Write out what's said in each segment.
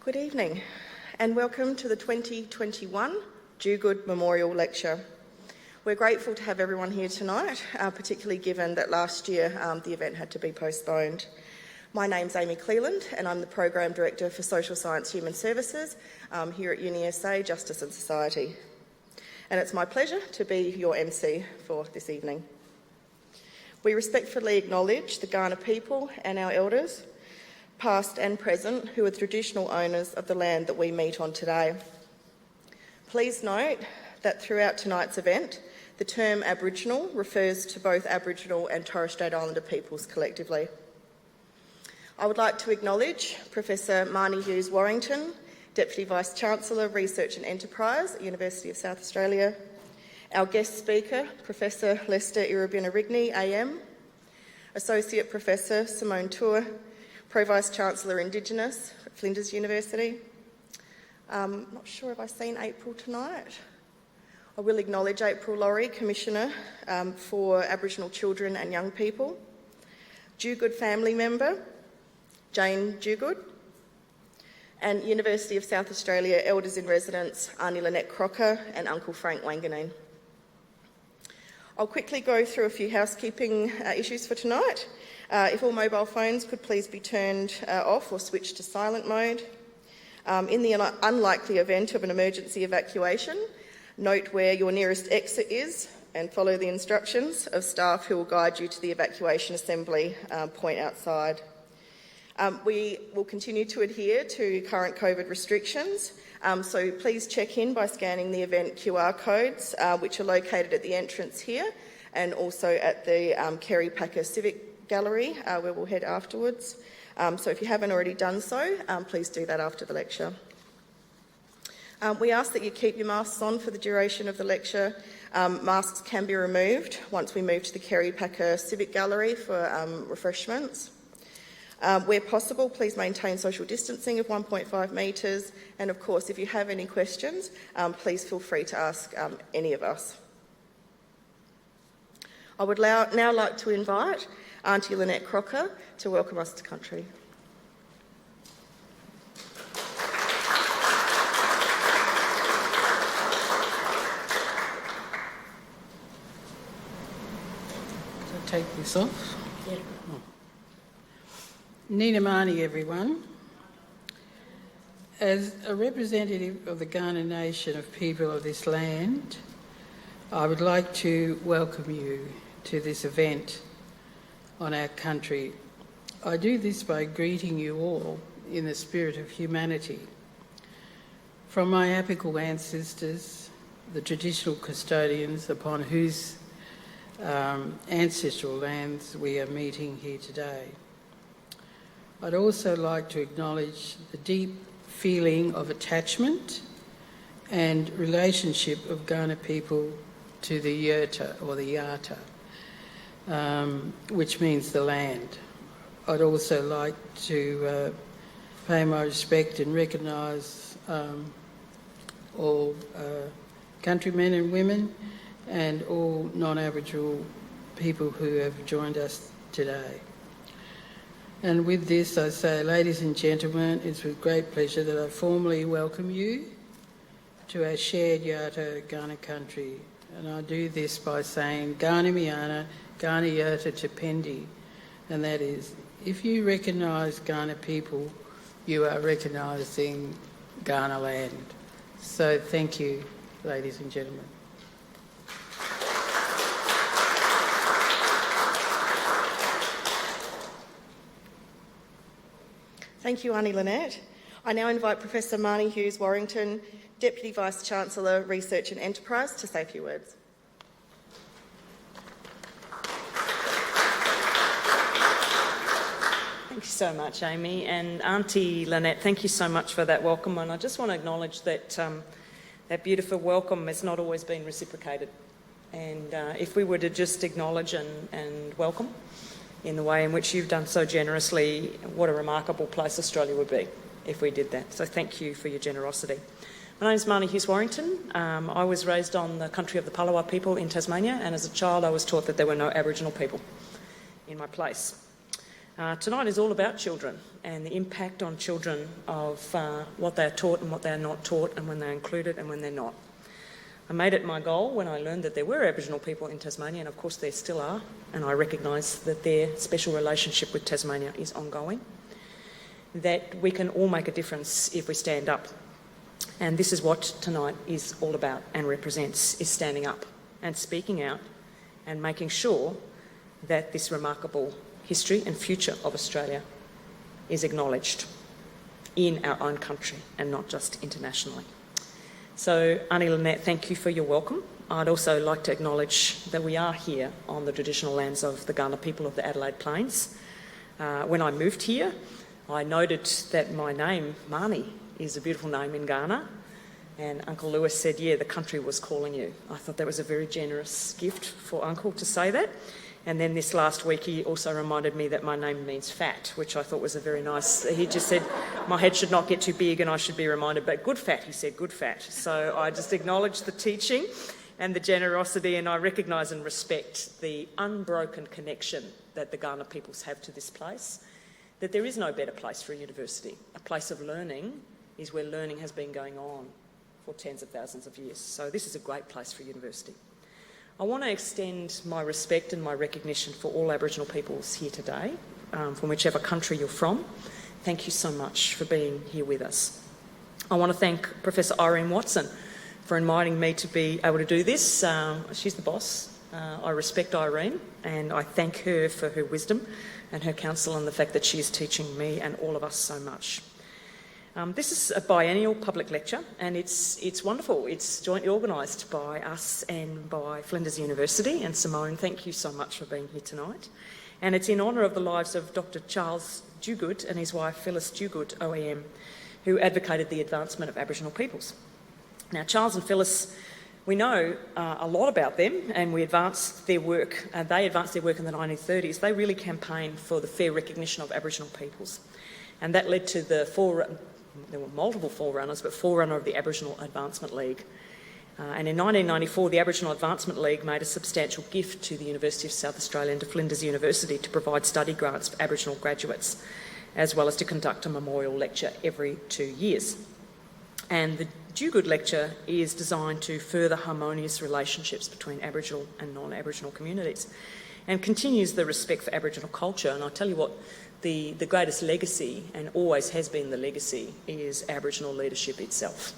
Good evening and welcome to the 2021 Duguid Memorial Lecture. We're grateful to have everyone here tonight, particularly given that last year the event had to be postponed. My name's Amy Cleland and I'm the Program Director for Social Science Human Services here at UniSA Justice and Society. And it's my pleasure to be your MC for this evening. We respectfully acknowledge the Kaurna people and our elders, past and present, who are the traditional owners of the land that we meet on today. Please note that throughout tonight's event, the term Aboriginal refers to both Aboriginal and Torres Strait Islander peoples collectively. I would like to acknowledge Professor Marnie Hughes-Warrington, Deputy Vice-Chancellor, Research and Enterprise at University of South Australia, our guest speaker, Professor Lester-Irabinna Rigney AM, Associate Professor Simone Tour, Pro-Vice-Chancellor Indigenous at Flinders University. Not sure if I've seen April tonight. I will acknowledge April Laurie, Commissioner for Aboriginal Children and Young People, Duguid family member, Jane Duguid, and University of South Australia Elders in Residence, Auntie Lynette Crocker and Uncle Frank Wanganeen. I'll quickly go through a few housekeeping issues for tonight. If all mobile phones could please be turned off or switched to silent mode. In the unlikely event of an emergency evacuation, note where your nearest exit is and follow the instructions of staff who will guide you to the evacuation assembly point outside. We will continue to adhere to current COVID restrictions, so please check in by scanning the event QR codes, which are located at the entrance here and also at the Kerry Packer Civic Gallery, where we'll head afterwards. So if you haven't already done so, please do that after the lecture. We ask that you keep your masks on for the duration of the lecture. Masks can be removed once we move to the Kerry Packer Civic Gallery for refreshments. Where possible, please maintain social distancing of 1.5 metres, and of course, if you have any questions, please feel free to ask any of us. I would now like to invite Auntie Lynette Crocker to welcome us to country. Take this off. Yeah. Oh. Nina Mani, everyone. As a representative of the Kaurna Nation of people of this land, I would like to welcome you to this event on our country. I do this by greeting you all in the spirit of humanity. From my apical ancestors, the traditional custodians upon whose ancestral lands we are meeting here today. I'd also like to acknowledge the deep feeling of attachment and relationship of Kaurna people to the Yurta or the Yata, which means the land. I'd also like to pay my respect and recognise all countrymen and women and all non-Aboriginal people who have joined us today. And with this I say, ladies and gentlemen, it's with great pleasure that I formally welcome you to our shared Yata Kaurna country. And I do this by saying Kaurna Miana, Kaurna Yurta Tependi, and that is, if you recognise Kaurna people, you are recognising Kaurna land. So thank you, ladies and gentlemen. Thank you, Auntie Lynette. I now invite Professor Marnie Hughes-Warrington, Deputy Vice-Chancellor, Research and Enterprise, to say a few words. Thank you so much, Amy. And Auntie Lynette, thank you so much for that welcome. And I just want to acknowledge that that beautiful welcome has not always been reciprocated. And if we were to just acknowledge and welcome in the way in which you've done so generously, what a remarkable place Australia would be if we did that. So thank you for your generosity. My name is Marnie Hughes-Warrington. I was raised on the country of the Palawa people in Tasmania, and as a child I was taught that there were no Aboriginal people in my place. Tonight is all about children and the impact on children of what they are taught and what they are not taught, and when they're included and when they're not. I made it my goal when I learned that there were Aboriginal people in Tasmania, and of course there still are, and I recognise that their special relationship with Tasmania is ongoing, that we can all make a difference if we stand up. And this is what tonight is all about and represents, is standing up and speaking out and making sure that this remarkable history and future of Australia is acknowledged in our own country and not just internationally. So, Aunty Lynette, thank you for your welcome. I'd also like to acknowledge that we are here on the traditional lands of the Kaurna people of the Adelaide Plains. When I moved here, I noted that my name, Marnie, is a beautiful name in Ghana, and Uncle Lewis said, yeah, the country was calling you. I thought that was a very generous gift for Uncle to say that. And then this last week he also reminded me that my name means fat, which I thought was a very nice... He just said my head should not get too big and I should be reminded, but good fat, he said, good fat. So I just acknowledge the teaching and the generosity, and I recognise and respect the unbroken connection that the Kaurna peoples have to this place, that there is no better place for a university. A place of learning is where learning has been going on for tens of thousands of years. So this is a great place for a university. I want to extend my respect and my recognition for all Aboriginal peoples here today, from whichever country you're from. Thank you so much for being here with us. I want to thank Professor Irene Watson for inviting me to be able to do this. She's the boss. I respect Irene, and I thank her for her wisdom and her counsel and the fact that she is teaching me and all of us so much. This is a biennial public lecture, and it's wonderful. It's jointly organised by us and by Flinders University. And Simone, thank you so much for being here tonight. And it's in honour of the lives of Dr. Charles Duguid and his wife Phyllis Duguid, OEM, who advocated the advancement of Aboriginal peoples. Now, Charles and Phyllis, we know a lot about them, and we advanced their work. They advanced their work in the 1930s. They really campaigned for the fair recognition of Aboriginal peoples, and that led to there were multiple forerunners, but forerunner of the Aboriginal Advancement League. And in 1994, the Aboriginal Advancement League made a substantial gift to the University of South Australia and to Flinders University to provide study grants for Aboriginal graduates, as well as to conduct a memorial lecture every 2 years. And the Duguid lecture is designed to further harmonious relationships between Aboriginal and non-Aboriginal communities and continues the respect for Aboriginal culture. And I tell you what, the greatest legacy, and always has been the legacy, is Aboriginal leadership itself.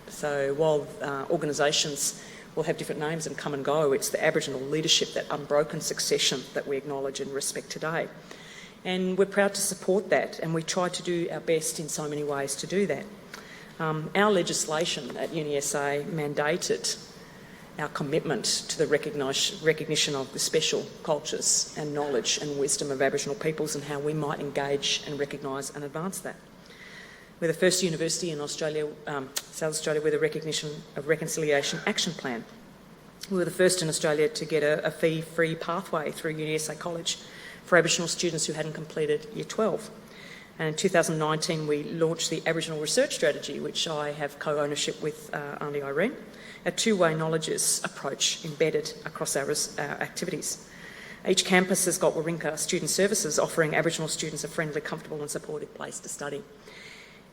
So while organisations will have different names and come and go, it's the Aboriginal leadership, that unbroken succession, that we acknowledge and respect today. And we're proud to support that, and we try to do our best in so many ways to do that. Our legislation at UniSA mandated our commitment to the recognition of the special cultures and knowledge and wisdom of Aboriginal peoples and how we might engage and recognise and advance that. We're the first university in Australia, South Australia, with a recognition of reconciliation action plan. We were the first in Australia to get a fee-free pathway through UniSA College for Aboriginal students who hadn't completed Year 12. And in 2019, we launched the Aboriginal Research Strategy, which I have co-ownership with Aunty Irene, a two-way knowledges approach embedded across our activities. Each campus has got Warringah Student Services offering Aboriginal students a friendly, comfortable and supportive place to study.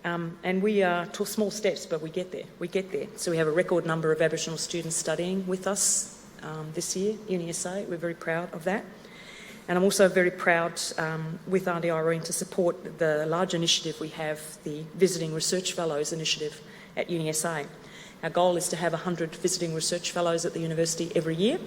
And we are to small steps, but we get there. So we have a record number of Aboriginal students studying with us this year, UniSA. We're very proud of that. And I'm also very proud with Aunty Irene to support the large initiative we have, the Visiting Research Fellows initiative at UniSA. Our goal is to have 100 visiting research fellows at the university every year,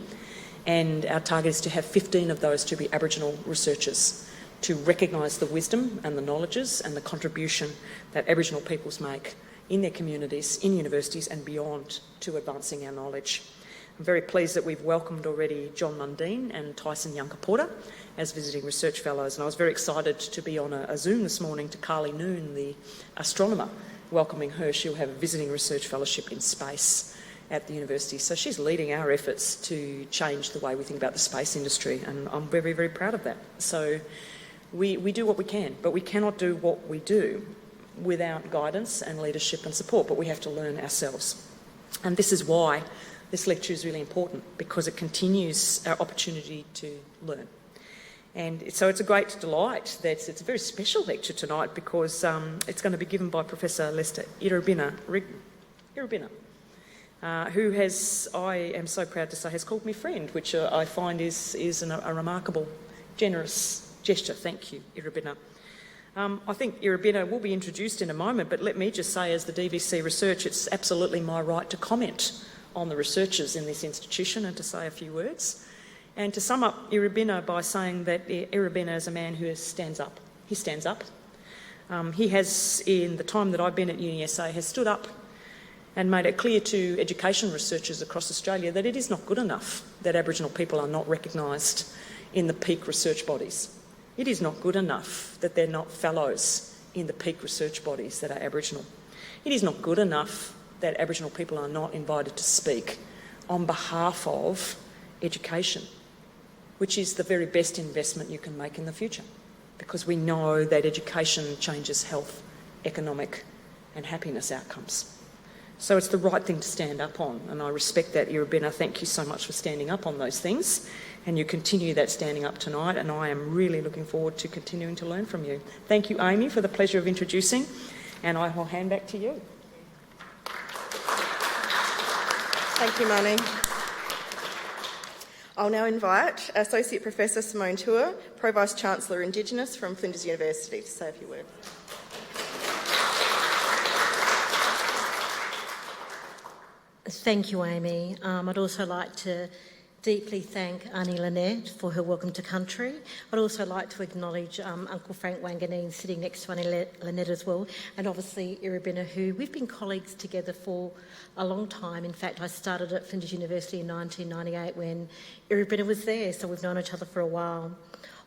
and our target is to have 15 of those to be Aboriginal researchers, to recognise the wisdom and the knowledges and the contribution that Aboriginal peoples make in their communities, in universities and beyond, to advancing our knowledge. I'm very pleased that we've welcomed already John Mundine and Tyson Younker-Porter as visiting research fellows, and I was very excited to be on a Zoom this morning to Carly Noon, the astronomer, welcoming her. She'll have a visiting research fellowship in space at the university. So she's leading our efforts to change the way we think about the space industry, and I'm very, very proud of that. So we do what we can, but we cannot do what we do without guidance and leadership and support, but we have to learn ourselves. And this is why this lecture is really important, because it continues our opportunity to learn. And so it's a great delight that it's a very special lecture tonight because it's going to be given by Professor Lester-Irabinna Rigney, who has, I am so proud to say, has called me friend, which I find is a remarkable, generous gesture. Thank you, Irabinna. I think Irabinna will be introduced in a moment, but let me just say, as the DVC research, it's absolutely my right to comment on the researchers in this institution and to say a few words. And to sum up Irabinna by saying that Irabinna is a man who stands up. He stands up. He has, in the time that I've been at UniSA, has stood up and made it clear to education researchers across Australia that it is not good enough that Aboriginal people are not recognised in the peak research bodies. It is not good enough that they're not fellows in the peak research bodies that are Aboriginal. It is not good enough that Aboriginal people are not invited to speak on behalf of education, which is the very best investment you can make in the future, because we know that education changes health, economic and happiness outcomes. So it's the right thing to stand up on, and I respect that, Irabinna. Thank you so much for standing up on those things, and you continue that standing up tonight, and I am really looking forward to continuing to learn from you. Thank you, Amy, for the pleasure of introducing, and I will hand back to you. Thank you, Mani. I'll now invite Associate Professor Simone Tour, Pro Vice-Chancellor Indigenous from Flinders University, to say a few words. Thank you, Amy. I'd also like to deeply thank Aunty Lynette for her welcome to country. I'd also like to acknowledge Uncle Frank Wanganeen sitting next to Aunty Lynette as well, and obviously Irabinna, who we've been colleagues together for a long time. In fact, I started at Flinders University in 1998 when Irabinna was there, so we've known each other for a while.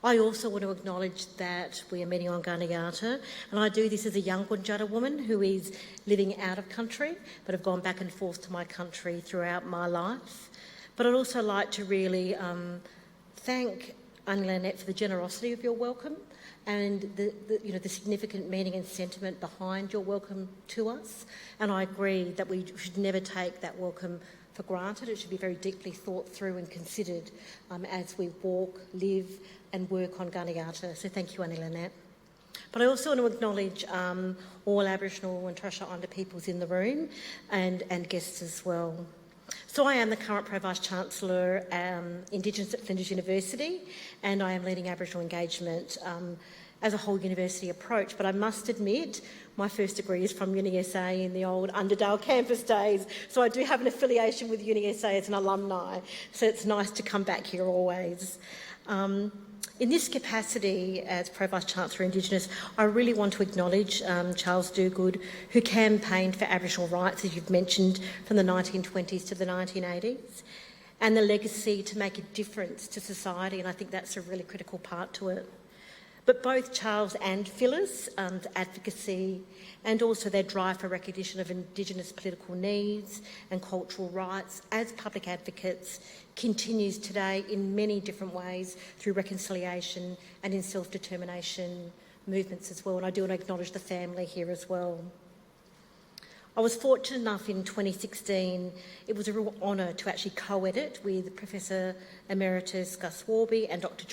I also want to acknowledge that we are meeting on Ngarrindjeri, and I do this as a young Wandjara woman who is living out of country, but have gone back and forth to my country throughout my life. But I'd also like to really thank Aunty Lynette for the generosity of your welcome and the significant meaning and sentiment behind your welcome to us. And I agree that we should never take that welcome for granted. It should be very deeply thought through and considered as we walk, live and work on Ngarrindjeri. So thank you, Aunty Lynette. But I also want to acknowledge all Aboriginal and Torres Strait Islander peoples in the room and guests as well. So I am the current Pro Vice-Chancellor Indigenous at Flinders University, and I am leading Aboriginal engagement as a whole university approach. But I must admit, my first degree is from UniSA in the old Underdale campus days, so I do have an affiliation with UniSA as an alumni, so it's nice to come back here always. In this capacity as Pro Vice-Chancellor Indigenous, I really want to acknowledge Charles Duguid, who campaigned for Aboriginal rights, as you've mentioned, from the 1920s to the 1980s, and the legacy to make a difference to society, and I think that's a really critical part to it. But both Charles and Phyllis, advocacy and also their drive for recognition of Indigenous political needs and cultural rights as public advocates continues today in many different ways through reconciliation and in self-determination movements as well. And I do want to acknowledge the family here as well. I was fortunate enough in 2016, it was a real honour to actually co-edit with Professor Emeritus Gus Warby and Dr.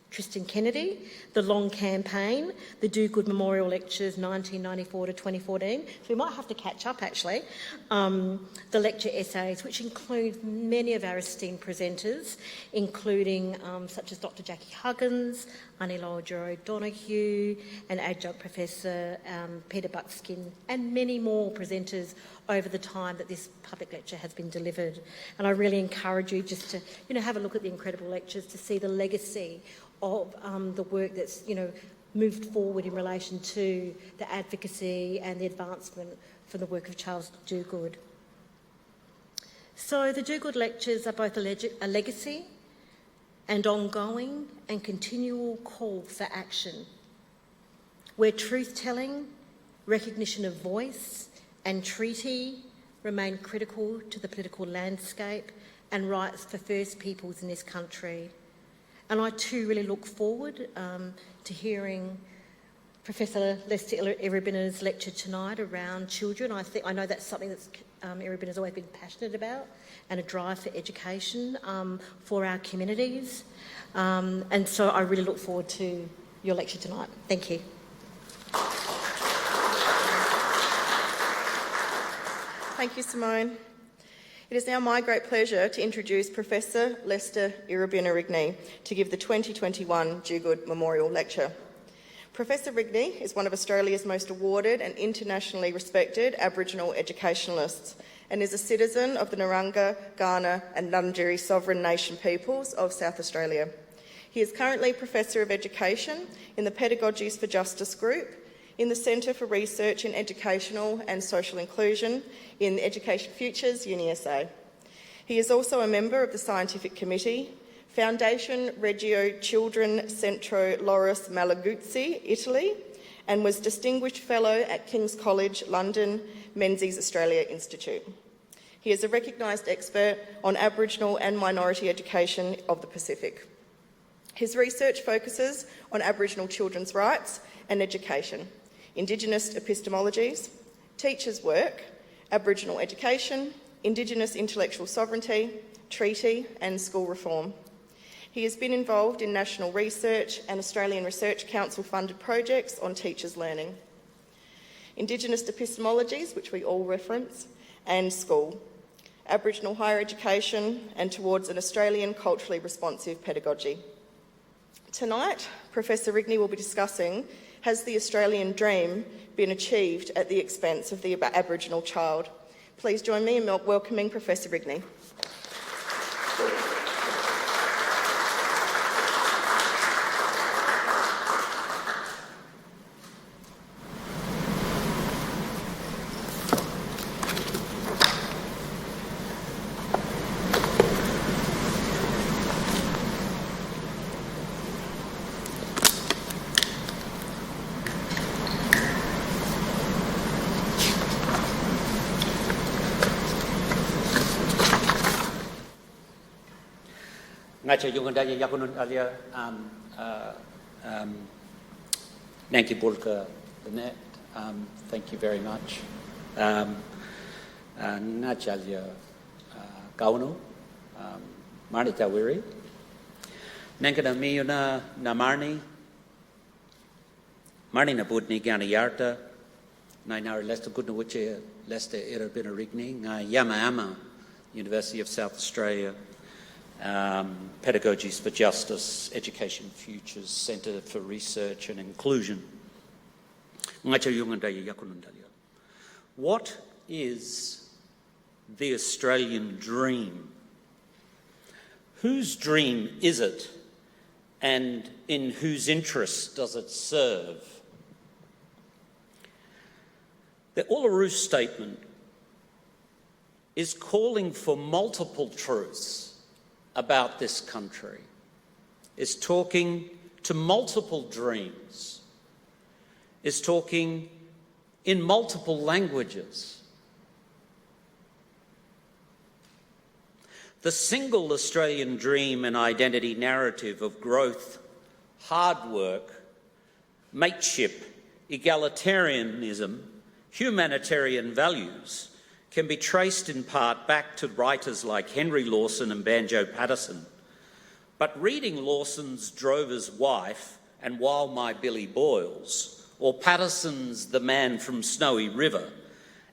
Tristan Kennedy, the long campaign, the Duguid Memorial Lectures 1994 to 2014. So we might have to catch up actually. The lecture essays, which include many of our esteemed presenters, including such as Dr. Jackie Huggins, Aunty Lowell Donoghue, and Adjunct Professor Peter Buckskin, and many more presenters over the time that this public lecture has been delivered. And I really encourage you just to, have a look at the incredible lectures to see the legacy of the work that's, moved forward in relation to the advocacy and the advancement for the work of Charles Duguid. So the Duguid lectures are both a legacy and ongoing and continual call for action, where truth-telling, recognition of voice and treaty remain critical to the political landscape and rights for First Peoples in this country. And I too really look forward to hearing Professor Lester-Irabinna's lecture tonight around children. I know that's something that Irabinna's always been passionate about, and a drive for education for our communities. And so I really look forward to your lecture tonight. Thank you. Thank you, Simone. It is now my great pleasure to introduce Professor Lester-Irabinna Rigney to give the 2021 Duguid Memorial Lecture. Professor Rigney is one of Australia's most awarded and internationally respected Aboriginal educationalists and is a citizen of the Narungga, Kaurna and Ngarrindjeri sovereign nation peoples of South Australia. He is currently Professor of Education in the Pedagogies for Justice group, in the Centre for Research in Educational and Social Inclusion in Education Futures, UniSA. He is also a member of the Scientific Committee, Foundation Reggio Children Centro Loris Malaguzzi, Italy, and was Distinguished Fellow at King's College, London, Menzies Australia Institute. He is a recognised expert on Aboriginal and minority education of the Pacific. His research focuses on Aboriginal children's rights and education, Indigenist Epistemologies, teachers' work, Aboriginal education, Indigenous Intellectual Sovereignty, treaty and school reform. He has been involved in national research and Australian Research Council funded projects on teachers' learning, Indigenist Epistemologies, which we all reference, and School, Aboriginal Higher Education, and towards an Australian culturally responsive pedagogy. Tonight, Professor Rigney will be discussing, has the Australian dream been achieved at the expense of the Aboriginal child? Please join me in welcoming Professor Rigney. Ngacha Yungandaya Yakunun Alia Nanki Bulka Lynette, thank you very much. Ngachalia Kaunu, Marnita Wiri, Nankana Miuna Namarni, Marnina Budni Ganayarta, Nainar Lester Gudnawiche, Lester-Irabinna Rigney, Yama, University of South Australia. Pedagogies for Justice, Education Futures, Centre for Research and Inclusion. What is the Australian dream? Whose dream is it, and in whose interests does it serve? The Uluru Statement is calling for multiple truths about this country, is talking to multiple dreams, is talking in multiple languages. The single Australian dream and identity narrative of growth, hard work, mateship, egalitarianism, humanitarian values can be traced in part back to writers like Henry Lawson and Banjo Patterson. But reading Lawson's Drover's Wife and While My Billy Boils, or Patterson's The Man from Snowy River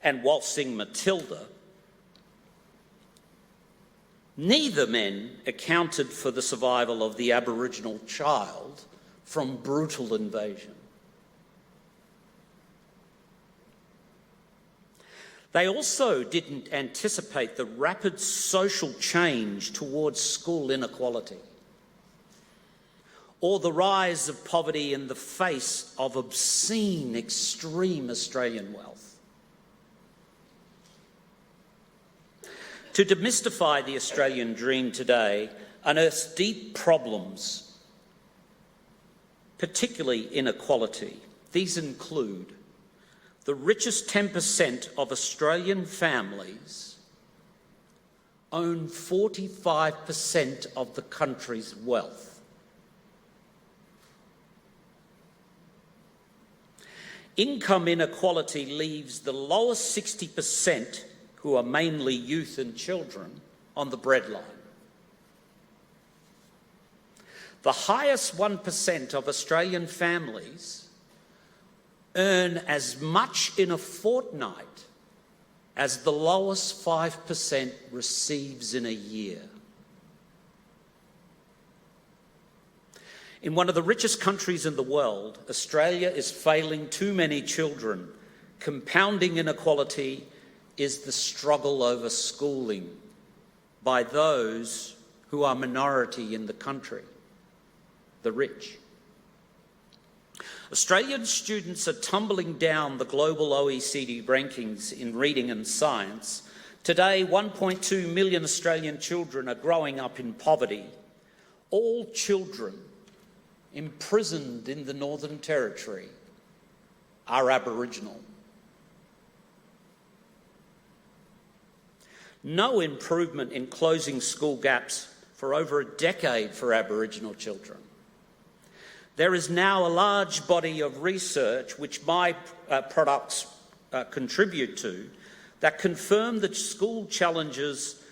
and Waltzing Matilda, neither men accounted for the survival of the Aboriginal child from brutal invasion. They also didn't anticipate the rapid social change towards school inequality or the rise of poverty in the face of obscene, extreme Australian wealth. To demystify the Australian dream today unearths deep problems, particularly inequality. These include the richest 10% of Australian families own 45% of the country's wealth. Income inequality leaves the lowest 60%, who are mainly youth and children, on the breadline. The highest 1% of Australian families earn as much in a fortnight as the lowest 5% receives in a year. In one of the richest countries in the world, Australia is failing too many children. Compounding inequality is the struggle over schooling by those who are minority in the country, the rich. Australian students are tumbling down the global OECD rankings in reading and science. Today, 1.2 million Australian children are growing up in poverty. All children imprisoned in the Northern Territory are Aboriginal. No improvement in closing school gaps for over a decade for Aboriginal children. There is now a large body of research, which my products contribute to, that confirm the school challenges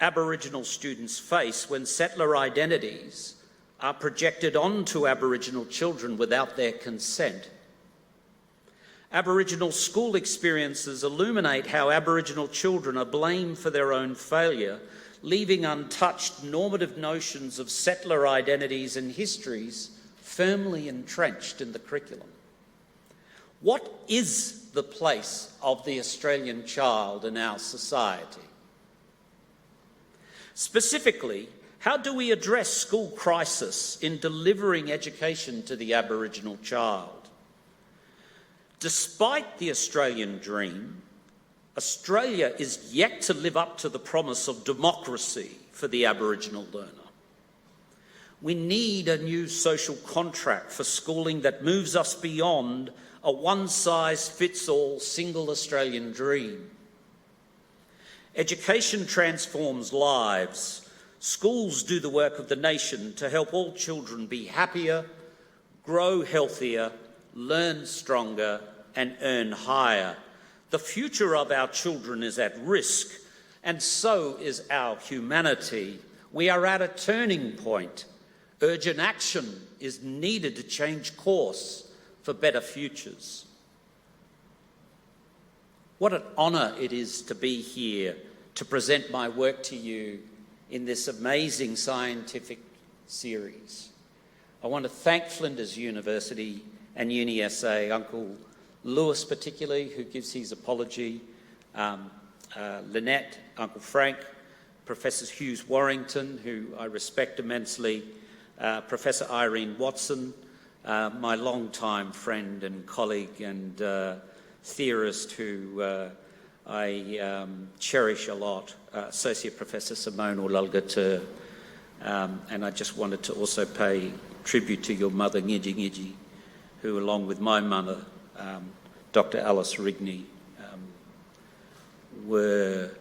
Aboriginal students face when settler identities are projected onto Aboriginal children without their consent. Aboriginal school experiences illuminate how Aboriginal children are blamed for their own failure, leaving untouched normative notions of settler identities and histories firmly entrenched in the curriculum. What is the place of the Australian child in our society? Specifically, how do we address school crisis in delivering education to the Aboriginal child? Despite the Australian dream, Australia is yet to live up to the promise of democracy for the Aboriginal learner. We need a new social contract for schooling that moves us beyond a one-size-fits-all single Australian dream. Education transforms lives. Schools do the work of the nation to help all children be happier, grow healthier, learn stronger, and earn higher. The future of our children is at risk, and so is our humanity. We are at a turning point. Urgent action is needed to change course for better futures. What an honour it is to be here to present my work to you in this amazing scientific series. I want to thank Flinders University and UniSA, Uncle Lewis particularly, who gives his apology, Lynette, Uncle Frank, Professor Hughes Warrington, who I respect immensely, Professor Irene Watson, my long-time friend and colleague and theorist who I cherish a lot, Associate Professor Simone Olalgatur, and I just wanted to also pay tribute to your mother, Ngarrindjeri, who, along with my mother, Dr. Alice Rigney, were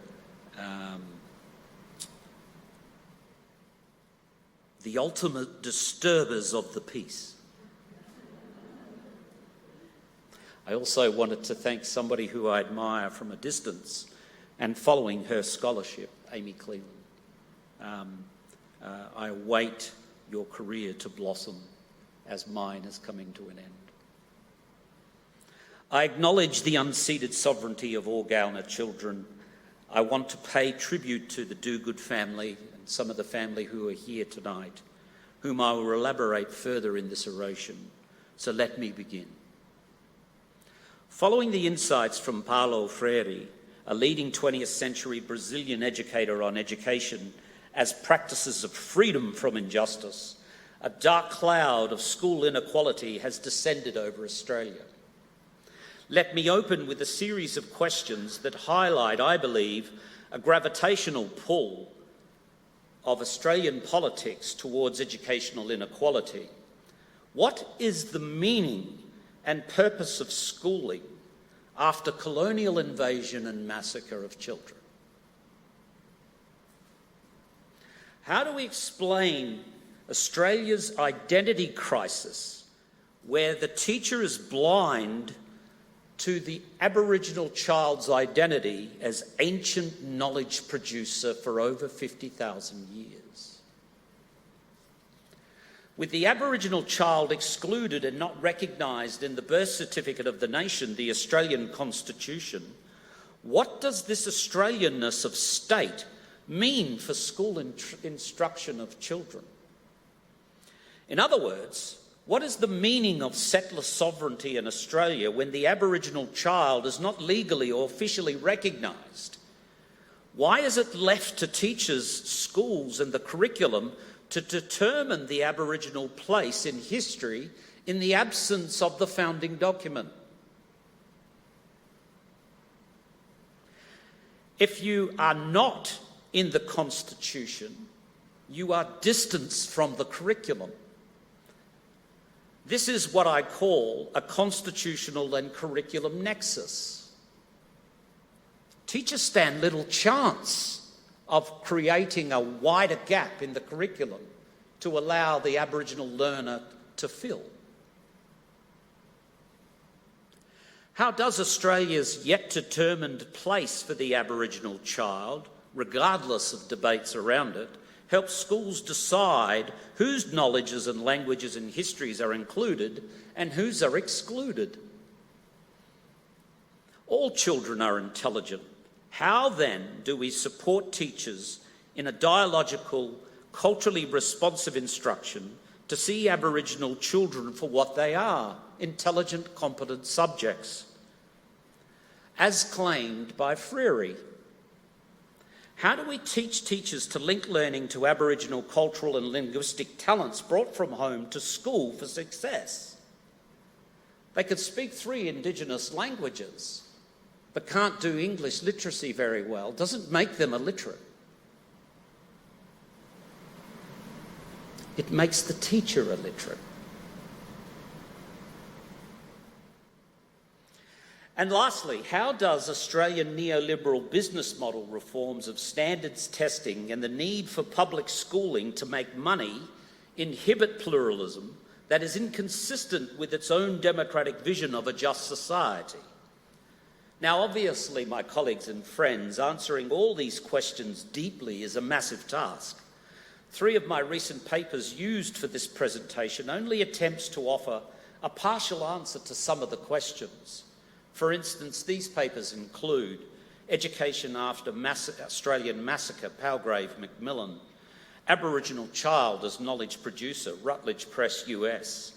the ultimate disturbers of the peace. I also wanted to thank somebody who I admire from a distance and following her scholarship, Amy Cleland. I await your career to blossom as mine is coming to an end. I acknowledge the unceded sovereignty of all Kaurna children. I want to pay tribute to the Duguid family and some of the family who are here tonight, whom I will elaborate further in this oration. So let me begin. Following the insights from Paulo Freire, a leading 20th century Brazilian educator on education as practices of freedom from injustice, a dark cloud of school inequality has descended over Australia. Let me open with a series of questions that highlight, I believe, a gravitational pull of Australian politics towards educational inequality. What is the meaning and purpose of schooling after colonial invasion and massacre of children? How do we explain Australia's identity crisis, where the teacher is blind to the Aboriginal child's identity as ancient knowledge producer for over 50,000 years. With the Aboriginal child excluded and not recognised in the birth certificate of the nation, the Australian Constitution, what does this Australianness of state mean for school instruction of children? In other words, what is the meaning of settler sovereignty in Australia when the Aboriginal child is not legally or officially recognised? Why is it left to teachers, schools and the curriculum to determine the Aboriginal place in history in the absence of the founding document? If you are not in the Constitution, you are distanced from the curriculum. This is what I call a constitutional and curriculum nexus. Teachers stand little chance of creating a wider gap in the curriculum to allow the Aboriginal learner to fill. How does Australia's yet determined place for the Aboriginal child, regardless of debates around it, help schools decide whose knowledges and languages and histories are included and whose are excluded? All children are intelligent. How then do we support teachers in a dialogical, culturally responsive instruction to see Aboriginal children for what they are, intelligent, competent subjects? As claimed by Freire, how do we teach teachers to link learning to Aboriginal cultural and linguistic talents brought from home to school for success? They could speak 3 Indigenous languages, but can't do English literacy very well. Doesn't make them illiterate. It makes the teacher illiterate. And lastly, how does Australian neoliberal business model reforms of standards testing and the need for public schooling to make money inhibit pluralism that is inconsistent with its own democratic vision of a just society? Now, obviously, my colleagues and friends, answering all these questions deeply is a massive task. 3 of my recent papers used for this presentation only attempts to offer a partial answer to some of the questions. For instance, these papers include Education After Australian Massacre, Palgrave Macmillan, Aboriginal Child as Knowledge Producer, Routledge Press, US,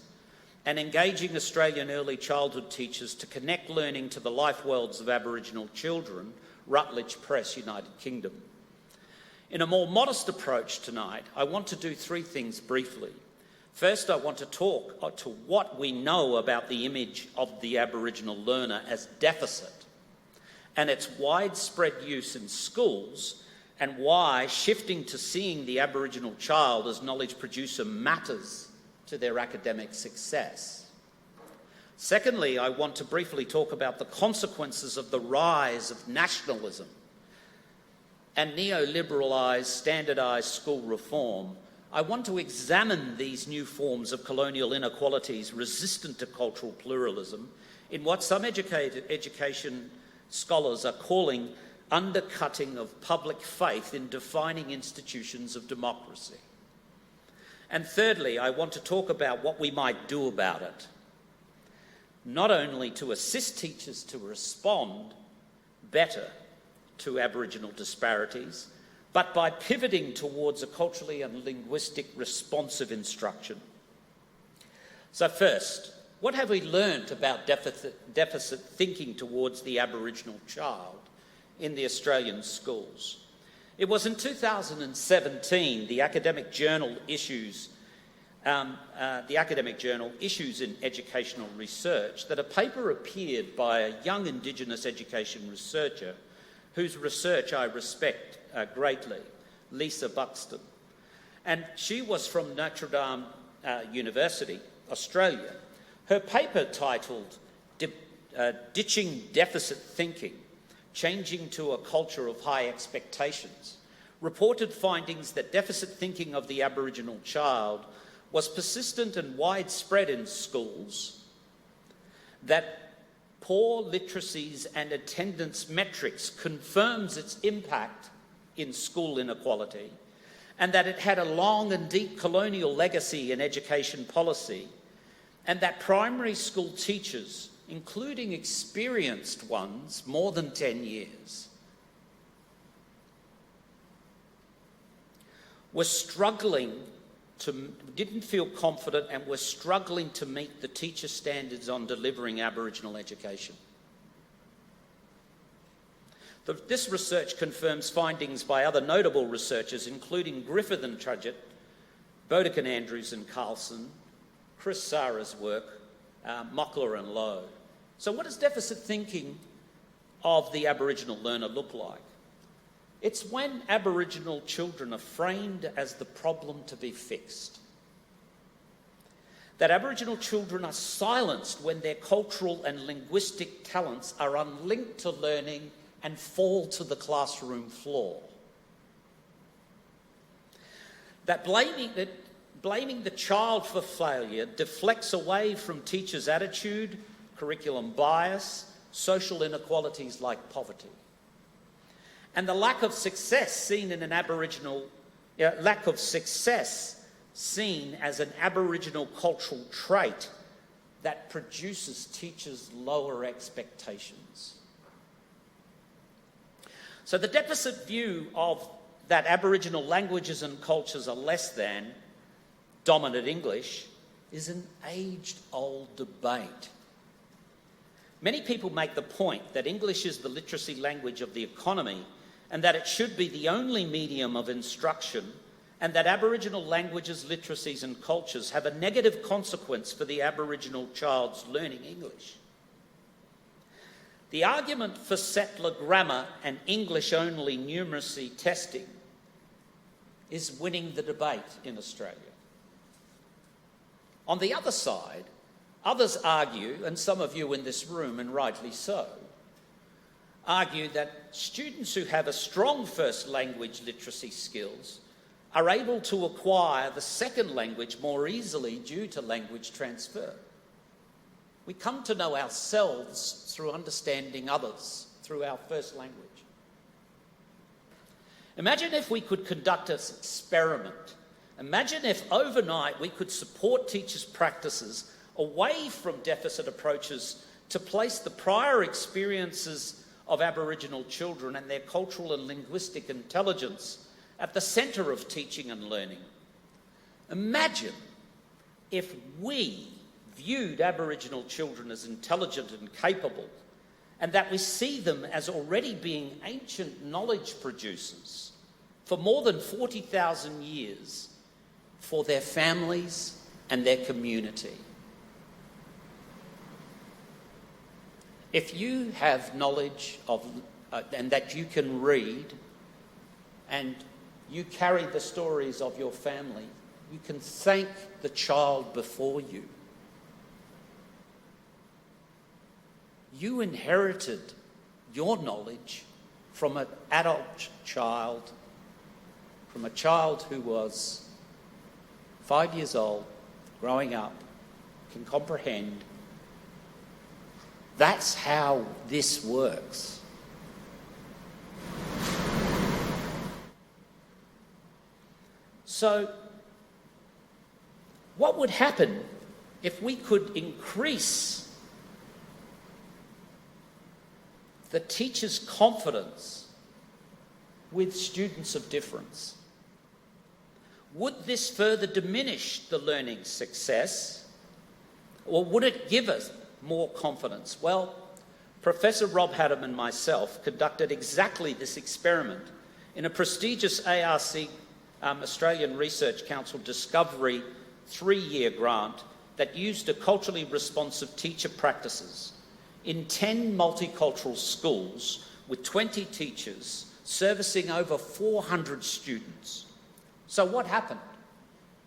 and Engaging Australian Early Childhood Teachers to Connect Learning to the Life Worlds of Aboriginal Children, Routledge Press, United Kingdom. In a more modest approach tonight, I want to do 3 things briefly. First, I want to talk to what we know about the image of the Aboriginal learner as deficit and its widespread use in schools, and why shifting to seeing the Aboriginal child as knowledge producer matters to their academic success. Secondly, I want to briefly talk about the consequences of the rise of nationalism and neoliberalised standardised school reform. I want to examine these new forms of colonial inequalities resistant to cultural pluralism in what some education scholars are calling undercutting of public faith in defining institutions of democracy. And thirdly, I want to talk about what we might do about it, not only to assist teachers to respond better to Aboriginal disparities, but by pivoting towards a culturally and linguistic responsive instruction. So first, what have we learnt about deficit thinking towards the Aboriginal child in the Australian schools? It was in 2017, the academic journal Issues in Educational Research, that a paper appeared by a young Indigenous education researcher whose research I respect greatly, Lisa Buxton. And she was from Notre Dame University, Australia. Her paper titled Ditching Deficit Thinking, Changing to a Culture of High Expectations, reported findings that deficit thinking of the Aboriginal child was persistent and widespread in schools, that poor literacies and attendance metrics confirms its impact in school inequality, and that it had a long and deep colonial legacy in education policy, and that primary school teachers, including experienced ones, more than 10 years, didn't feel confident and were struggling to meet the teacher standards on delivering Aboriginal education. This research confirms findings by other notable researchers, including Griffith and Trudgett, Bodekin, Andrews and Carlson, Chris Sara's work, Mockler and Lowe. So what does deficit thinking of the Aboriginal learner look like? It's when Aboriginal children are framed as the problem to be fixed. That Aboriginal children are silenced when their cultural and linguistic talents are unlinked to learning and fall to the classroom floor. That blaming the child for failure deflects away from teachers' attitude, curriculum bias, social inequalities like poverty. And the lack of success seen as an Aboriginal cultural trait that produces teachers' lower expectations. So the deficit view of that Aboriginal languages and cultures are less than dominant English is an age-old debate. Many people make the point that English is the literacy language of the economy and that it should be the only medium of instruction, and that Aboriginal languages, literacies and cultures have a negative consequence for the Aboriginal child's learning English. The argument for settler grammar and English-only numeracy testing is winning the debate in Australia. On the other side, others argue, and some of you in this room, and rightly so, argue that students who have a strong first language literacy skills are able to acquire the second language more easily due to language transfer. We come to know ourselves through understanding others through our first language. Imagine if we could conduct an experiment. Imagine if overnight we could support teachers' practices away from deficit approaches to place the prior experiences of Aboriginal children and their cultural and linguistic intelligence at the centre of teaching and learning. Imagine if we viewed Aboriginal children as intelligent and capable, and that we see them as already being ancient knowledge producers for more than 40,000 years for their families and their community. If you have knowledge of, and that you can read, and you carry the stories of your family, you can thank the child before you. You inherited your knowledge from an adult child, from a child who was 5 years old, growing up, can comprehend. That's how this works. So, what would happen if we could increase the teacher's confidence with students of difference? Would this further diminish the learning success, or would it give us more confidence? Well, Professor Rob Haddam and myself conducted exactly this experiment in a prestigious ARC Australian Research Council Discovery 3-year grant that used a culturally responsive teacher practices in 10 multicultural schools with 20 teachers servicing over 400 students. So what happened?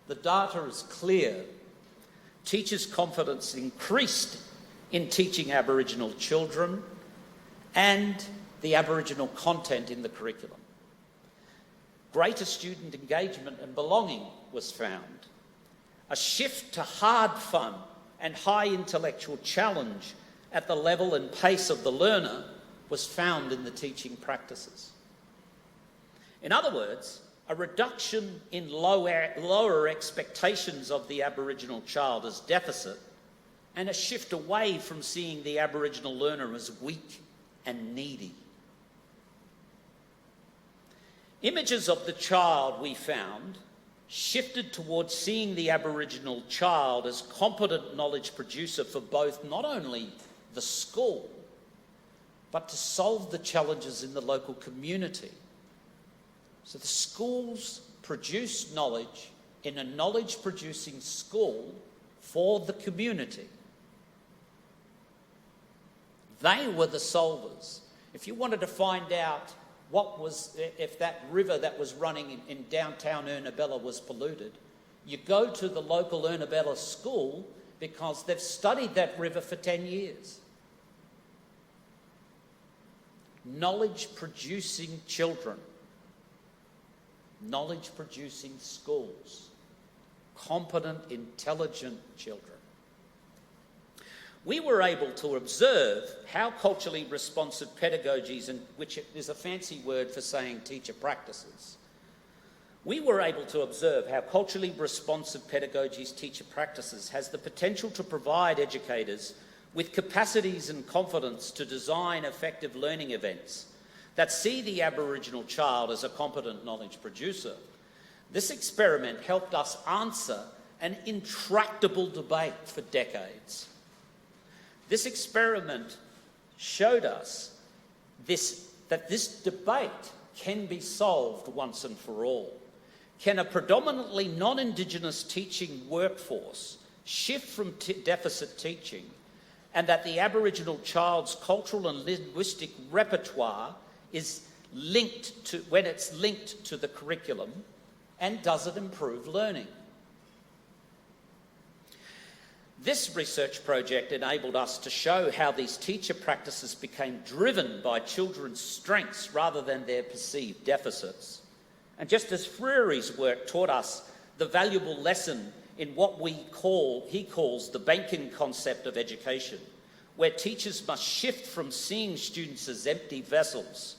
The data is clear. Teachers' confidence increased in teaching Aboriginal children and the Aboriginal content in the curriculum. Greater student engagement and belonging was found. A shift to hard fun and high intellectual challenge at the level and pace of the learner was found in the teaching practices. In other words, a reduction in lower expectations of the Aboriginal child as deficit, and a shift away from seeing the Aboriginal learner as weak and needy. Images of the child, we found, shifted towards seeing the Aboriginal child as competent knowledge producer for both not only the school, but to solve the challenges in the local community. So the schools produce knowledge in a knowledge-producing school for the community. They were the solvers. If you wanted to find out if that river that was running in downtown Ernabella was polluted, you go to the local Ernabella school because they've studied that river for 10 years. Knowledge-producing children, knowledge-producing schools, competent, intelligent children. We were able to observe how culturally responsive pedagogies, which is a fancy word for saying teacher practices, we were able to observe how culturally responsive pedagogies, teacher practices, has the potential to provide educators with capacities and confidence to design effective learning events that see the Aboriginal child as a competent knowledge producer. This experiment helped us answer an intractable debate for decades. This experiment showed us that this debate can be solved once and for all. Can a predominantly non-Indigenous teaching workforce shift from deficit teaching, and that the Aboriginal child's cultural and linguistic repertoire is linked to, when it's linked to the curriculum, and does it improve learning? This research project enabled us to show how these teacher practices became driven by children's strengths rather than their perceived deficits. And just as Freire's work taught us the valuable lesson in what he calls the banking concept of education, where teachers must shift from seeing students as empty vessels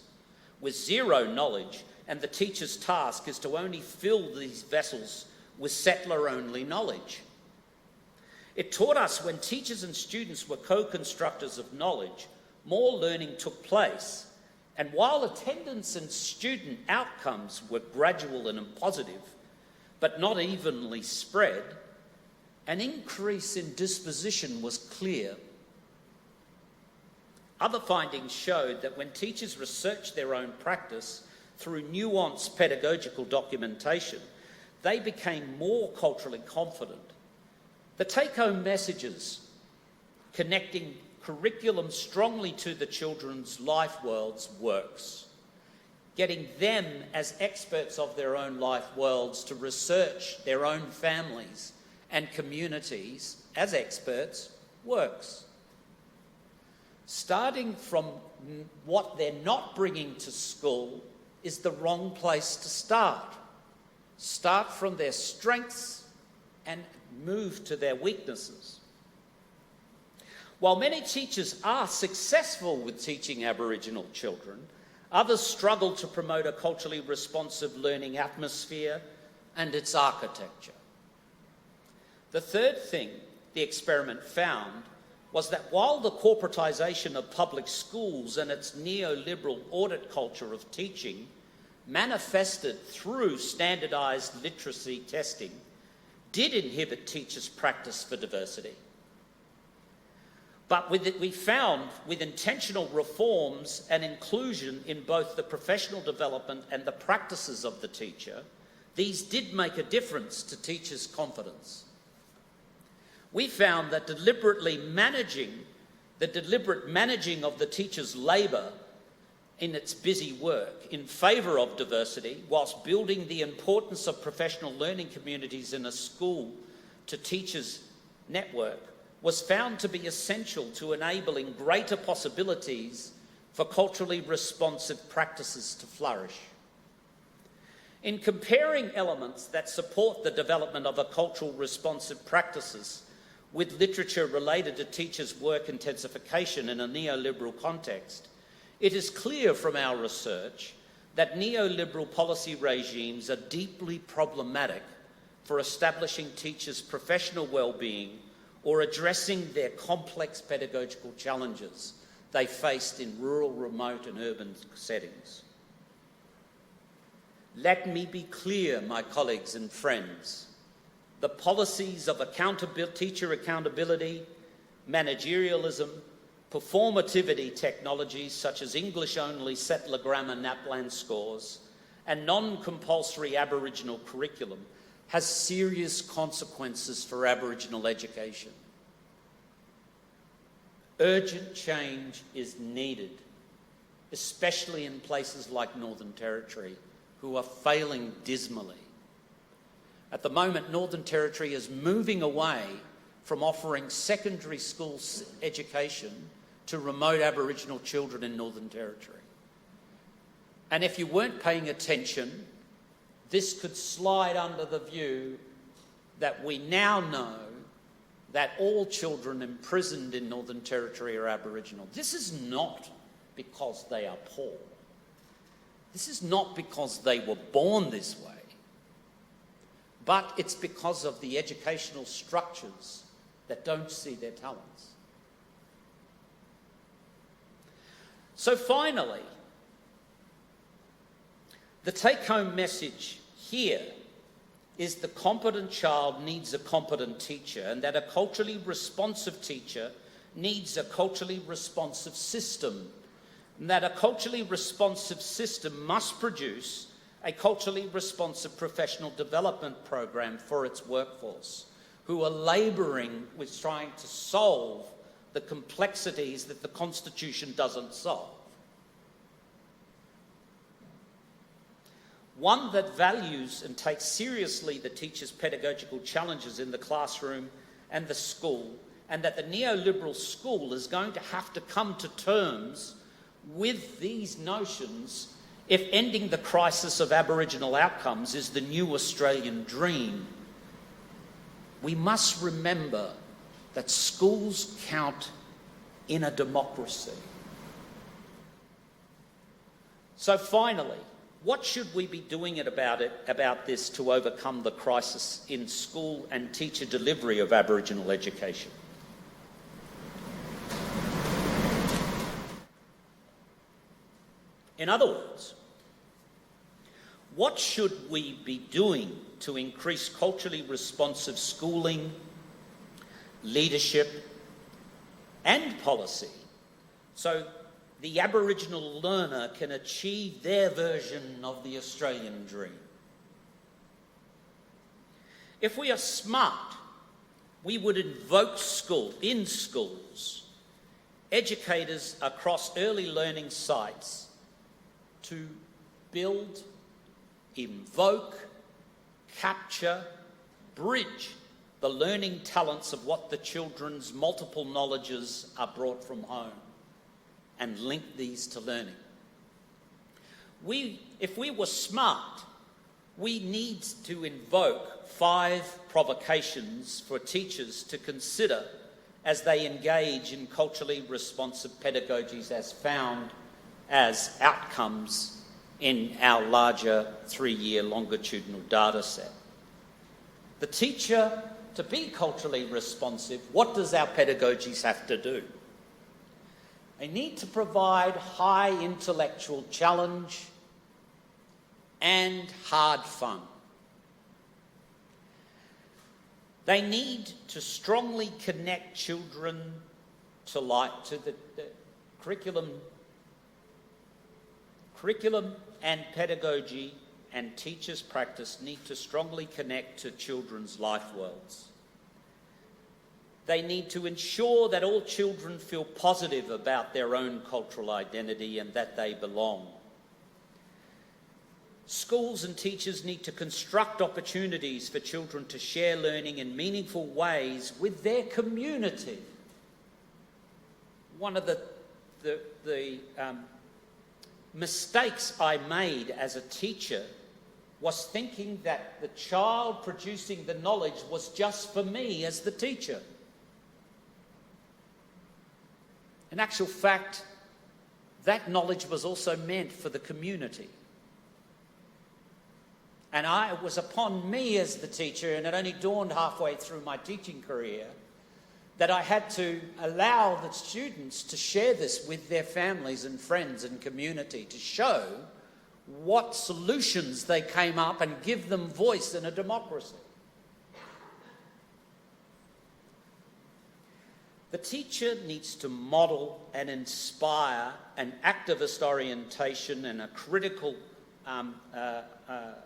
with zero knowledge, and the teacher's task is to only fill these vessels with settler-only knowledge. It taught us when teachers and students were co-constructors of knowledge, more learning took place. And while attendance and student outcomes were gradual and positive, but not evenly spread, an increase in disposition was clear. Other findings showed that when teachers researched their own practice through nuanced pedagogical documentation, they became more culturally confident. The take-home messages connecting curriculum strongly to the children's life worlds works. Getting them as experts of their own life worlds to research their own families and communities as experts works. Starting from what they're not bringing to school is the wrong place to start. Start from their strengths and move to their weaknesses. While many teachers are successful with teaching Aboriginal children, others struggle to promote a culturally responsive learning atmosphere and its architecture. The third thing the experiment found was that while the corporatisation of public schools and its neoliberal audit culture of teaching manifested through standardised literacy testing did inhibit teachers' practice for diversity. But we found with intentional reforms and inclusion in both the professional development and the practices of the teacher, these did make a difference to teachers' confidence. We found that the deliberate managing of the teacher's labour in its busy work in favour of diversity, whilst building the importance of professional learning communities in a school to teachers' network, was found to be essential to enabling greater possibilities for culturally responsive practices to flourish. In comparing elements that support the development of a cultural responsive practices, with literature related to teachers' work intensification in a neoliberal context, it is clear from our research that neoliberal policy regimes are deeply problematic for establishing teachers' professional well-being or addressing their complex pedagogical challenges they faced in rural, remote and urban settings. Let me be clear, my colleagues and friends. The policies of teacher accountability, managerialism, performativity technologies such as English-only settler grammar NAPLAN scores and non-compulsory Aboriginal curriculum has serious consequences for Aboriginal education. Urgent change is needed, especially in places like Northern Territory, who are failing dismally. At the moment, Northern Territory is moving away from offering secondary school education to remote Aboriginal children in Northern Territory. And if you weren't paying attention, this could slide under the view that we now know that all children imprisoned in Northern Territory are Aboriginal. This is not because they are poor. This is not because they were born this way, but it's because of the educational structures that don't see their talents. So finally, the take-home message here is the competent child needs a competent teacher, and that a culturally responsive teacher needs a culturally responsive system, and that a culturally responsive system must produce a culturally responsive professional development program for its workforce, who are labouring with trying to solve the complexities that the Constitution doesn't solve. One that values and takes seriously the teacher's pedagogical challenges in the classroom and the school, and that the neoliberal school is going to have to come to terms with these notions if ending the crisis of Aboriginal outcomes is the new Australian dream. We must remember that schools count in a democracy. So finally, what should we be doing about this to overcome the crisis in school and teacher delivery of Aboriginal education? In other words, what should we be doing to increase culturally responsive schooling, leadership and policy so the Aboriginal learner can achieve their version of the Australian dream? If we are smart, we would invoke in schools educators across early learning sites to build, invoke, capture, bridge the learning talents of what the children's multiple knowledges are brought from home, and link these to learning. If we were smart, we need to invoke 5 provocations for teachers to consider as they engage in culturally responsive pedagogies as found as outcomes in our larger 3-year longitudinal data set. The teacher, to be culturally responsive, what does our pedagogies have to do? They need to provide high intellectual challenge and hard fun. They need to strongly connect children to the curriculum and pedagogy, and teachers' practice need to strongly connect to children's life worlds. They need to ensure that all children feel positive about their own cultural identity and that they belong. Schools and teachers need to construct opportunities for children to share learning in meaningful ways with their community. One of the mistakes I made as a teacher was thinking that the child producing the knowledge was just for me as the teacher. In actual fact, that knowledge was also meant for the community. And it was upon me as the teacher, and it only dawned halfway through my teaching career, that I had to allow the students to share this with their families and friends and community, to show what solutions they came up and give them voice in a democracy. The teacher needs to model and inspire an activist orientation and a critical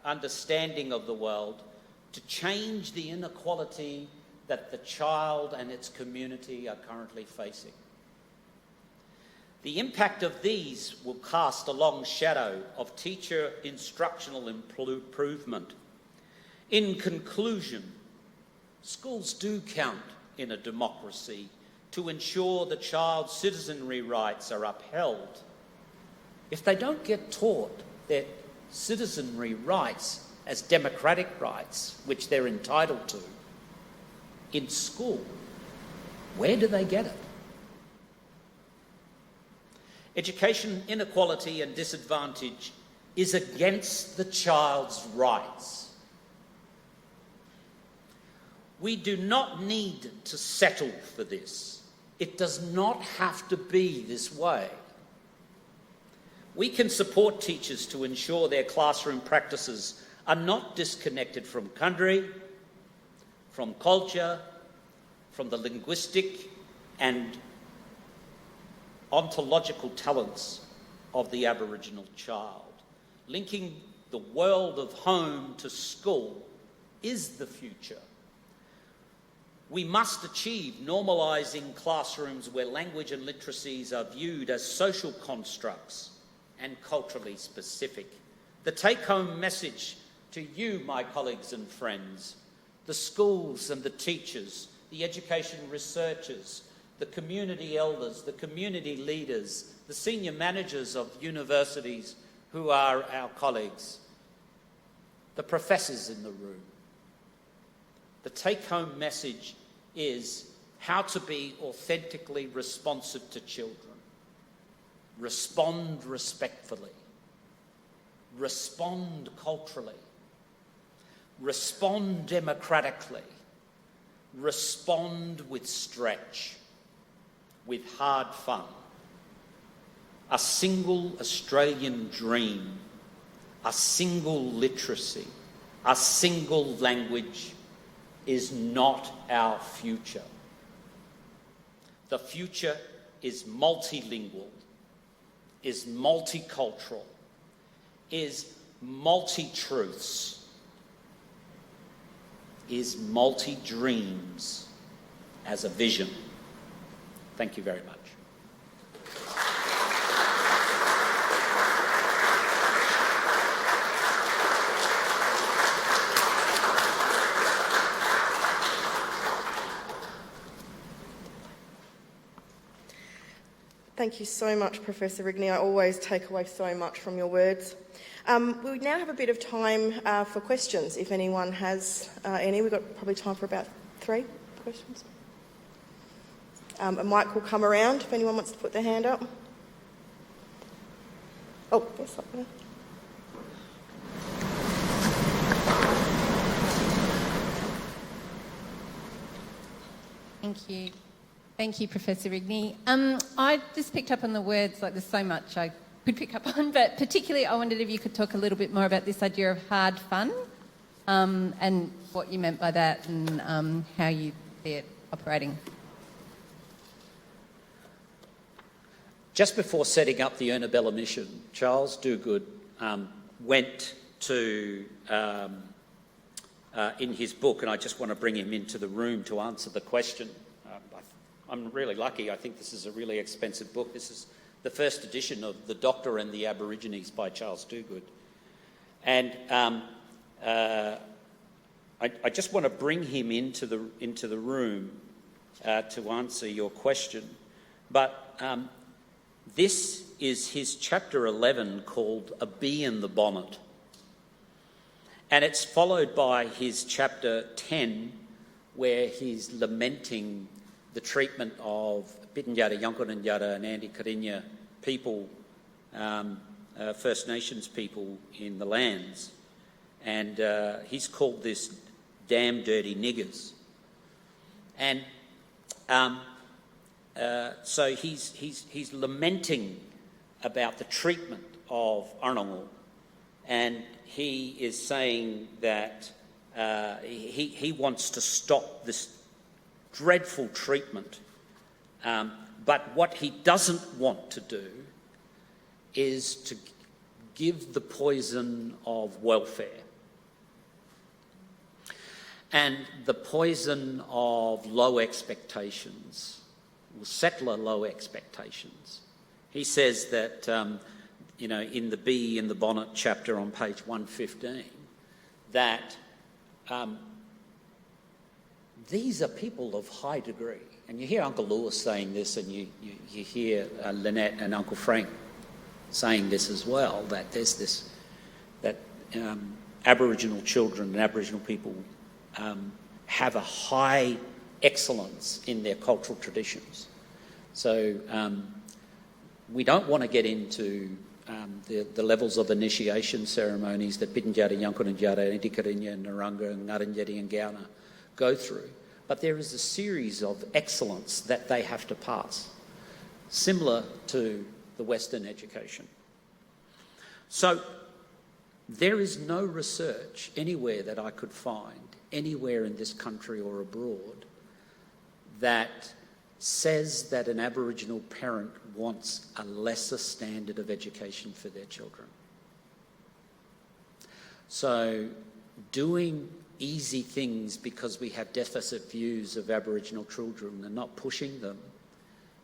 understanding of the world to change the inequality that the child and its community are currently facing. The impact of these will cast a long shadow of teacher instructional improvement. In conclusion, schools do count in a democracy to ensure the child's citizenry rights are upheld. If they don't get taught their citizenry rights as democratic rights, which they're entitled to, in school, where do they get it? Education inequality and disadvantage is against the child's rights. We do not need to settle for this. It does not have to be this way. We can support teachers to ensure their classroom practices are not disconnected from country, from culture, from the linguistic and ontological talents of the Aboriginal child. Linking the world of home to school is the future. We must achieve normalising classrooms where language and literacies are viewed as social constructs and culturally specific. The take-home message to you, my colleagues and friends, the schools and the teachers, the education researchers, the community elders, the community leaders, the senior managers of universities who are our colleagues, the professors in the room. The take-home message is how to be authentically responsive to children. Respond respectfully. Respond culturally. Respond democratically. Respond with stretch, with hard fun. A single Australian dream, a single literacy, a single language is not our future. The future is multilingual, is multicultural, is multi-truths, is multi-dreams as a vision. Thank you very much. Thank you so much, Professor Rigney. I always take away so much from your words. We now have a bit of time for questions, if anyone has any. We've got probably time for about 3 questions. A mic will come around if anyone wants to put their hand up. Oh, yes, up there. Thank you. Thank you, Professor Rigney. I just picked up on the words, like there's so much I could pick up on, but particularly I wondered if you could talk a little bit more about this idea of hard fun and what you meant by that and how you see it operating. Just before setting up the Ernabella mission, Charles Duguid went to, in his book, and I just want to bring him into the room to answer the question. I'm really lucky. I think this is a really expensive book. This is the first edition of The Doctor and the Aborigines by Charles Duguid. And I just want to bring him into the room to answer your question. But this is his chapter 11 called A Bee in the Bonnet. And it's followed by his chapter 10 where he's lamenting the treatment of Ngarrindjeri, Ngarrindjeri and Ngarrindjeri people, First Nations people in the lands. And he's called this damn dirty niggers. And so he's lamenting about the treatment of Narungga, and he is saying that he wants to stop this dreadful treatment, but what he doesn't want to do is to give the poison of welfare and the poison of low expectations, or settler low expectations. He says that, in the Bee in the Bonnet chapter on page 115, that these are people of high degree. And you hear Uncle Lewis saying this, and you hear Lynette and Uncle Frank saying this as well, that there's this, that Aboriginal children and Aboriginal people have a high excellence in their cultural traditions. So we don't want to get into the levels of initiation ceremonies that Ngarrindjeri, Ngarrindjeri, Ngarrindjeri, Narungga, Ngarrindjeri and Kaurna go through. But there is a series of excellence that they have to pass, similar to the Western education. So there is no research anywhere that I could find, anywhere in this country or abroad, that says that an Aboriginal parent wants a lesser standard of education for their children. So doing easy things because we have deficit views of Aboriginal children and not pushing them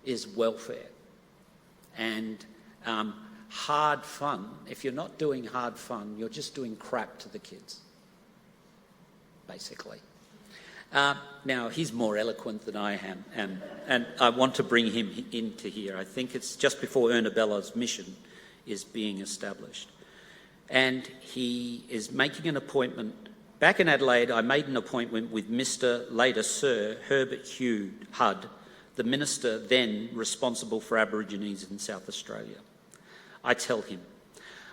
is welfare. And hard fun, if you're not doing hard fun, you're just doing crap to the kids, basically. Now, he's more eloquent than I am, and I want to bring him into here. I think it's just before Ernabella's mission is being established. And he is making an appointment. Back in Adelaide, I made an appointment with Mr. later Sir Herbert Hugh Hudd, the minister then responsible for Aborigines in South Australia. I tell him,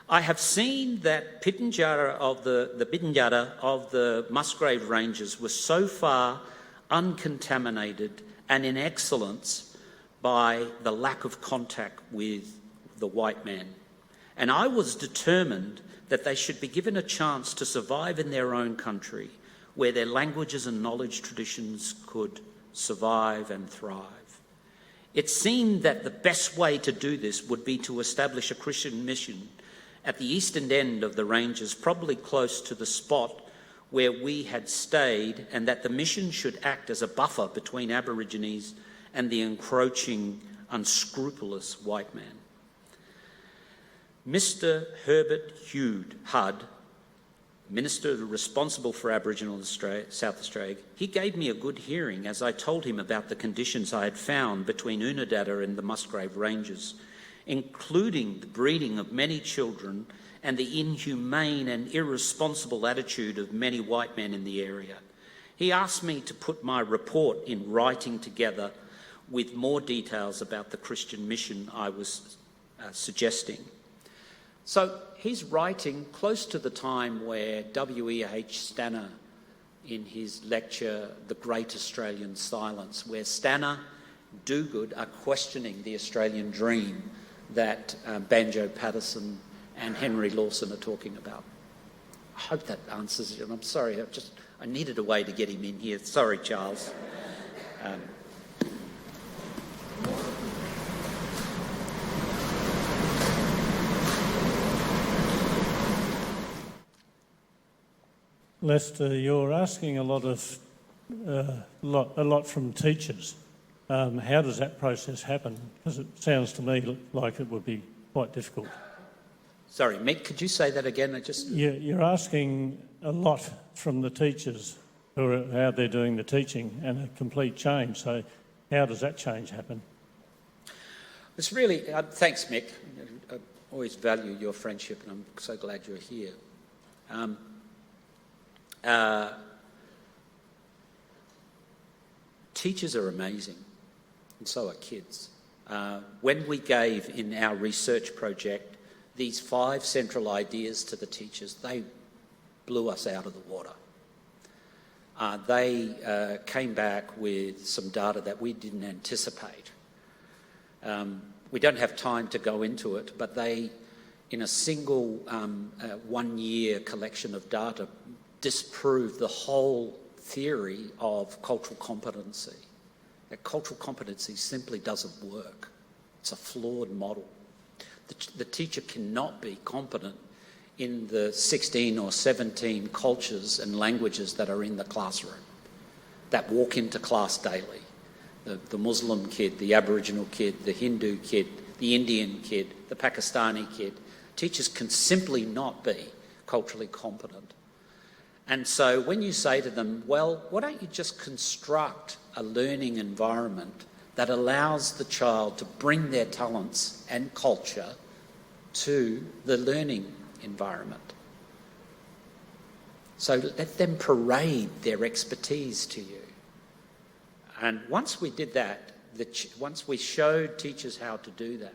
I have seen that Pitjantjatjara of the Pitjantjatjara of the Musgrave Ranges was so far uncontaminated and in excellence by the lack of contact with the white man. And I was determined that they should be given a chance to survive in their own country, where their languages and knowledge traditions could survive and thrive. It seemed that the best way to do this would be to establish a Christian mission at the eastern end of the ranges, probably close to the spot where we had stayed, and that the mission should act as a buffer between Aborigines and the encroaching, unscrupulous white man. Mr. Herbert Hugh Hudd, Minister responsible for Aboriginal South Australia, he gave me a good hearing as I told him about the conditions I had found between Unadada and the Musgrave Ranges, including the breeding of many children and the inhumane and irresponsible attitude of many white men in the area. He asked me to put my report in writing together with more details about the Christian mission I was suggesting. So he's writing close to the time where W.E.H. Stanner, in his lecture, The Great Australian Silence, where Stanner, Duguid are questioning the Australian dream that Banjo Patterson and Henry Lawson are talking about. I hope that answers it, and I'm sorry, I needed a way to get him in here. Sorry, Charles. Lester, you're asking a lot from teachers. How does that process happen? Because it sounds to me like it would be quite difficult. Sorry, Mick, could you say that again? You're asking a lot from the teachers, how they're doing the teaching, and a complete change. So how does that change happen? It's really... thanks, Mick. I always value your friendship, and I'm so glad you're here. Teachers are amazing. and so are kids. When we gave in our research project these 5 central ideas to the teachers, they blew us out of the water. They came back with some data that we didn't anticipate. We don't have time to go into it, but they, in a single 1-year collection of data, disproved the whole theory of cultural competency. That cultural competency simply doesn't work. It's a flawed model. The teacher cannot be competent in the 16 or 17 cultures and languages that are in the classroom, that walk into class daily. The Muslim kid, the Aboriginal kid, the Hindu kid, the Indian kid, the Pakistani kid. Teachers can simply not be culturally competent. And so when you say to them, well, why don't you just construct a learning environment that allows the child to bring their talents and culture to the learning environment? So let them parade their expertise to you. And once we did that, once we showed teachers how to do that,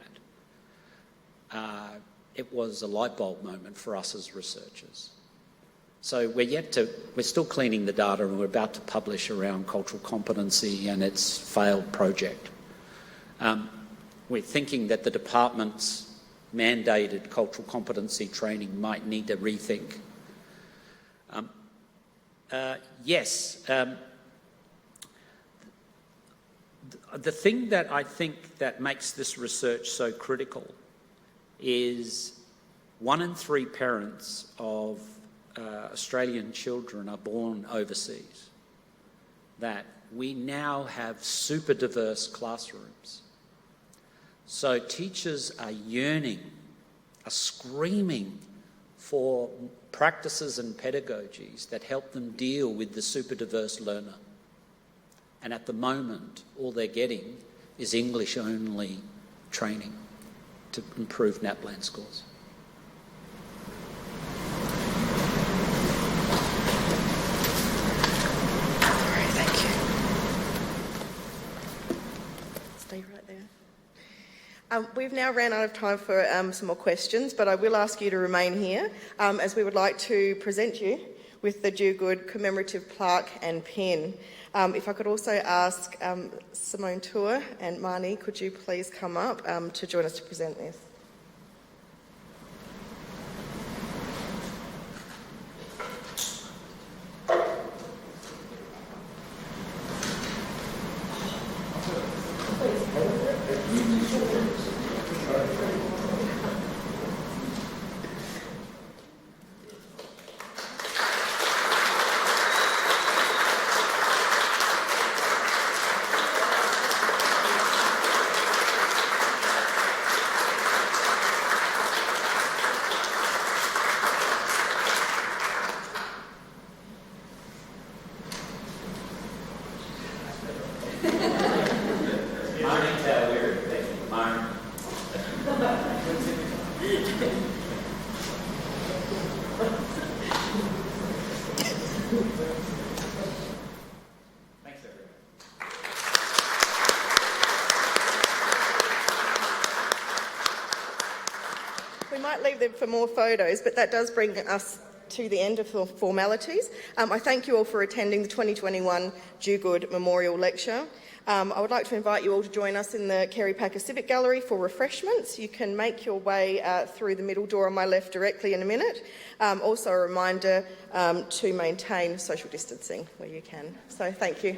it was a light bulb moment for us as researchers. So we're still cleaning the data, and we're about to publish around cultural competency and its failed project. We're thinking that the department's mandated cultural competency training might need a rethink. The thing that I think that makes this research so critical is 1 in 3 parents of Australian children are born overseas. That we now have super diverse classrooms. So teachers are yearning, are screaming for practices and pedagogies that help them deal with the super diverse learner. And at the moment, all they're getting is English-only training to improve NAPLAN scores. Thank you. Stay right there. We've now ran out of time for some more questions, but I will ask you to remain here as we would like to present you with the Duguid commemorative plaque and pin. If I could also ask Simone Tour and Marnie, could you please come up to join us to present this? We might leave them for more photos, but that does bring us to the end of the formalities. I thank you all for attending the 2021 Duguid Memorial Lecture. I would like to invite you all to join us in the Kerry Packer Civic Gallery for refreshments. You can make your way through the middle door on my left directly in a minute. Also a reminder to maintain social distancing where you can. So thank you.